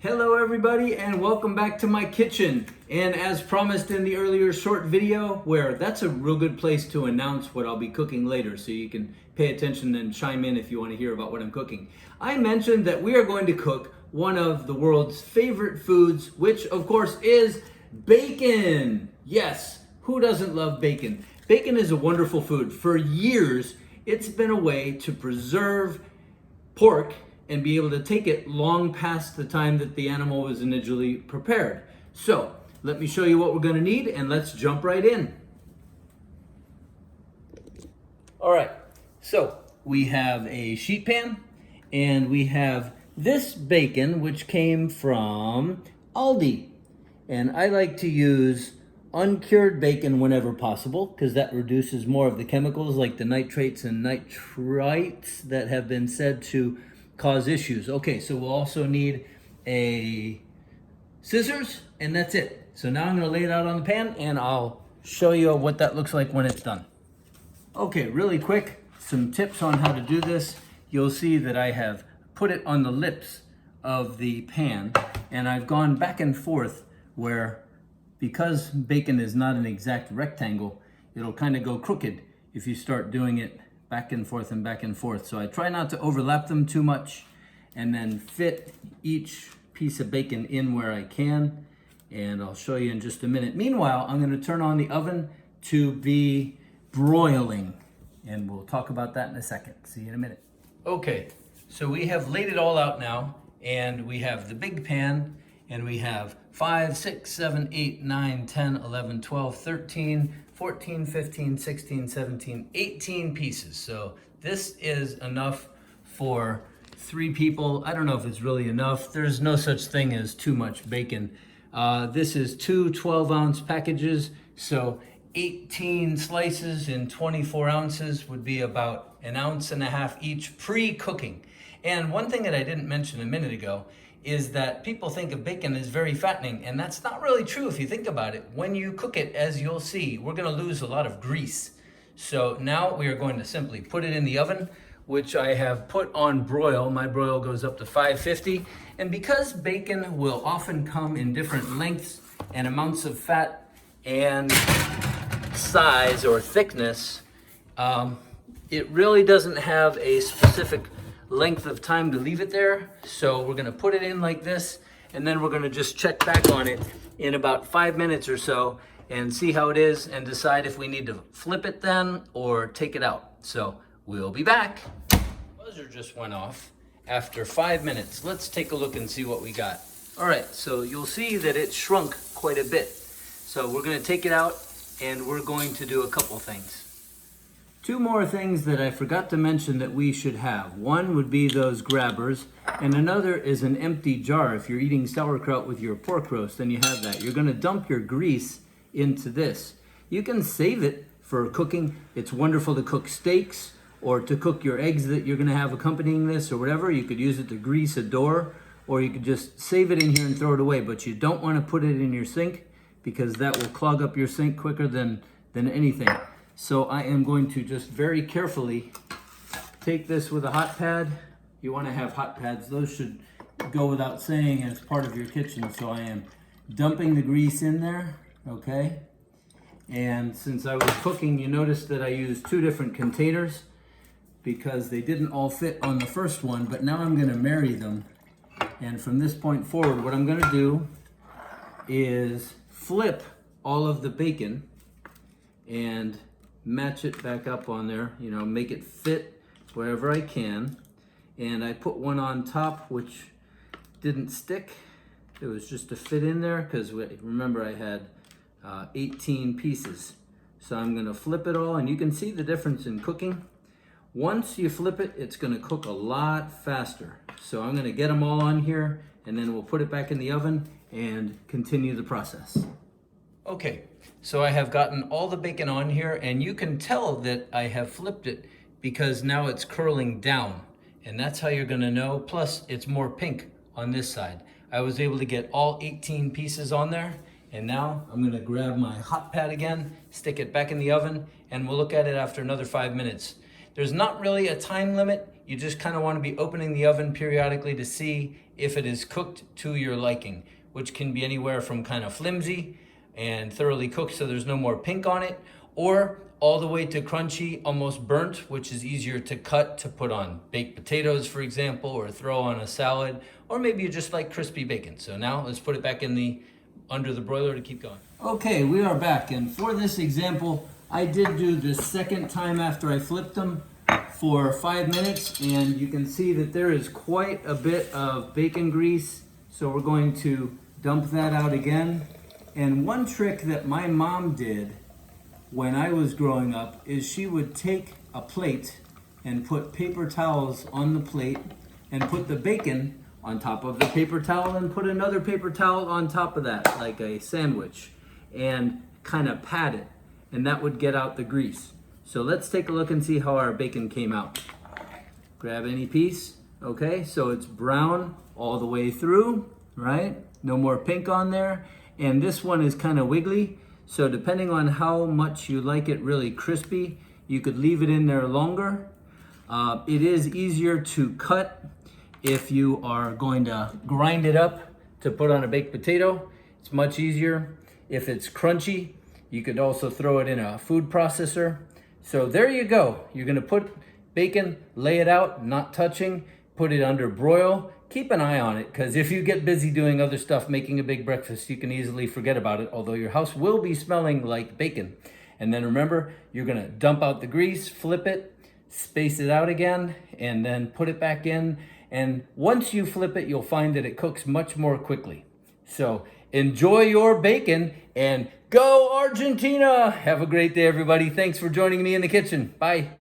Hello everybody and welcome back to my kitchen. And as promised in the earlier short video, where that's a real good place to announce what I'll be cooking later, so you can pay attention and chime in if you want to hear about what I'm cooking. I mentioned that we are going to cook one of the world's favorite foods, which of course is bacon. Yes, who doesn't love bacon? Bacon is a wonderful food. For years, it's been a way to preserve pork and be able to take it long past the time that the animal was initially prepared. So let me show you what we're going to need and let's jump right in. All right, so we have a sheet pan and we have this bacon, which came from Aldi. And I like to use uncured bacon whenever possible because that reduces more of the chemicals like the nitrates and nitrites that have been said to cause issues. Okay, so we'll also need a scissors and that's it. So now I'm gonna lay it out on the pan and I'll show you what that looks like when it's done. Okay, really quick, some tips on how to do this. You'll see that I have put it on the lips of the pan and I've gone back and forth where, because bacon is not an exact rectangle, it'll kind of go crooked if you start doing it back and forth and back and forth. So I try not to overlap them too much and then fit each piece of bacon in where I can. And I'll show you in just a minute. Meanwhile, I'm gonna turn on the oven to be broiling and we'll talk about that in a second. See you in a minute. Okay, so we have laid it all out now and we have the big pan and we have 5, 6, 7, 8, 9, 10, 11, 12, 13, 14, 15, 16, 17, 18 pieces. So this is enough for 3 people. I don't know if it's really enough. There's no such thing as too much bacon. This is 2 12-ounce packages. So 18 slices in 24 ounces would be about 1.5 ounces each pre-cooking. And one thing that I didn't mention a minute ago is that people think of bacon as very fattening, and that's not really true if you think about it. When you cook it, as you'll see, we're gonna lose a lot of grease. So now we are going to simply put it in the oven, which I have put on broil. My broil goes up to 550, and because bacon will often come in different lengths and amounts of fat and size or thickness, it really doesn't have a specific length of time to leave it there. So we're gonna put it in like this and then we're gonna just check back on it in about 5 minutes or so and see how it is and decide if we need to flip it then or take it out. So we'll be back. Buzzer just went off after 5 minutes. Let's take a look and see what we got. All right, so you'll see that it shrunk quite a bit. So we're gonna take it out and we're going to do a couple things. 2 more things that I forgot to mention that we should have. One would be those grabbers, and another is an empty jar. If you're eating sauerkraut with your pork roast, then you have that. You're gonna dump your grease into this. You can save it for cooking. It's wonderful to cook steaks or to cook your eggs that you're gonna have accompanying this or whatever. You could use it to grease a door, or you could just save it in here and throw it away, but you don't wanna put it in your sink because that will clog up your sink quicker than anything. So I am going to just very carefully take this with a hot pad. You want to have hot pads. Those should go without saying as part of your kitchen. So I am dumping the grease in there, okay? And since I was cooking, you noticed that I used 2 different containers because they didn't all fit on the first one, but now I'm gonna marry them. And from this point forward, what I'm gonna do is flip all of the bacon and match it back up on there, you know, make it fit wherever I can. And I put one on top which didn't stick. It was just to fit in there because remember I had 18 pieces. So I'm gonna flip it all and you can see the difference in cooking. Once you flip it, it's gonna cook a lot faster. So I'm gonna get them all on here and then we'll put it back in the oven and continue the process. Okay, so I have gotten all the bacon on here and you can tell that I have flipped it because now it's curling down and that's how you're gonna know. Plus it's more pink on this side. I was able to get all 18 pieces on there and now I'm gonna grab my hot pad again, stick it back in the oven and we'll look at it after another 5 minutes. There's not really a time limit. you just kind of want to be opening the oven periodically to see if it is cooked to your liking, which can be anywhere from kind of flimsy and thoroughly cooked so there's no more pink on it, or all the way to crunchy, almost burnt, which is easier to cut to put on baked potatoes, for example, or throw on a salad, or maybe you just like crispy bacon. So now let's put it back in under the broiler to keep going. Okay, we are back, and for this example, I did do the second time after I flipped them for 5 minutes, and you can see that there is quite a bit of bacon grease, so we're going to dump that out again. And one trick that my mom did when I was growing up is she would take a plate and put paper towels on the plate and put the bacon on top of the paper towel and put another paper towel on top of that, like a sandwich, and kind of pat it, and that would get out the grease. So let's take a look and see how our bacon came out. Grab any piece. Okay, so it's brown all the way through, right? No more pink on there. And this one is kind of wiggly. So depending on how much you like it really crispy, you could leave it in there longer. It is easier to cut if you are going to grind it up to put on a baked potato. It's much easier. If it's crunchy, you could also throw it in a food processor. So there you go. You're gonna put bacon, lay it out, not touching, put it under broil. Keep an eye on it, because if you get busy doing other stuff, making a big breakfast, you can easily forget about it, although your house will be smelling like bacon. And then remember, you're gonna dump out the grease, flip it, space it out again, and then put it back in. And once you flip it, you'll find that it cooks much more quickly. So enjoy your bacon and go Argentina! Have a great day, everybody. Thanks for joining me in the kitchen. Bye.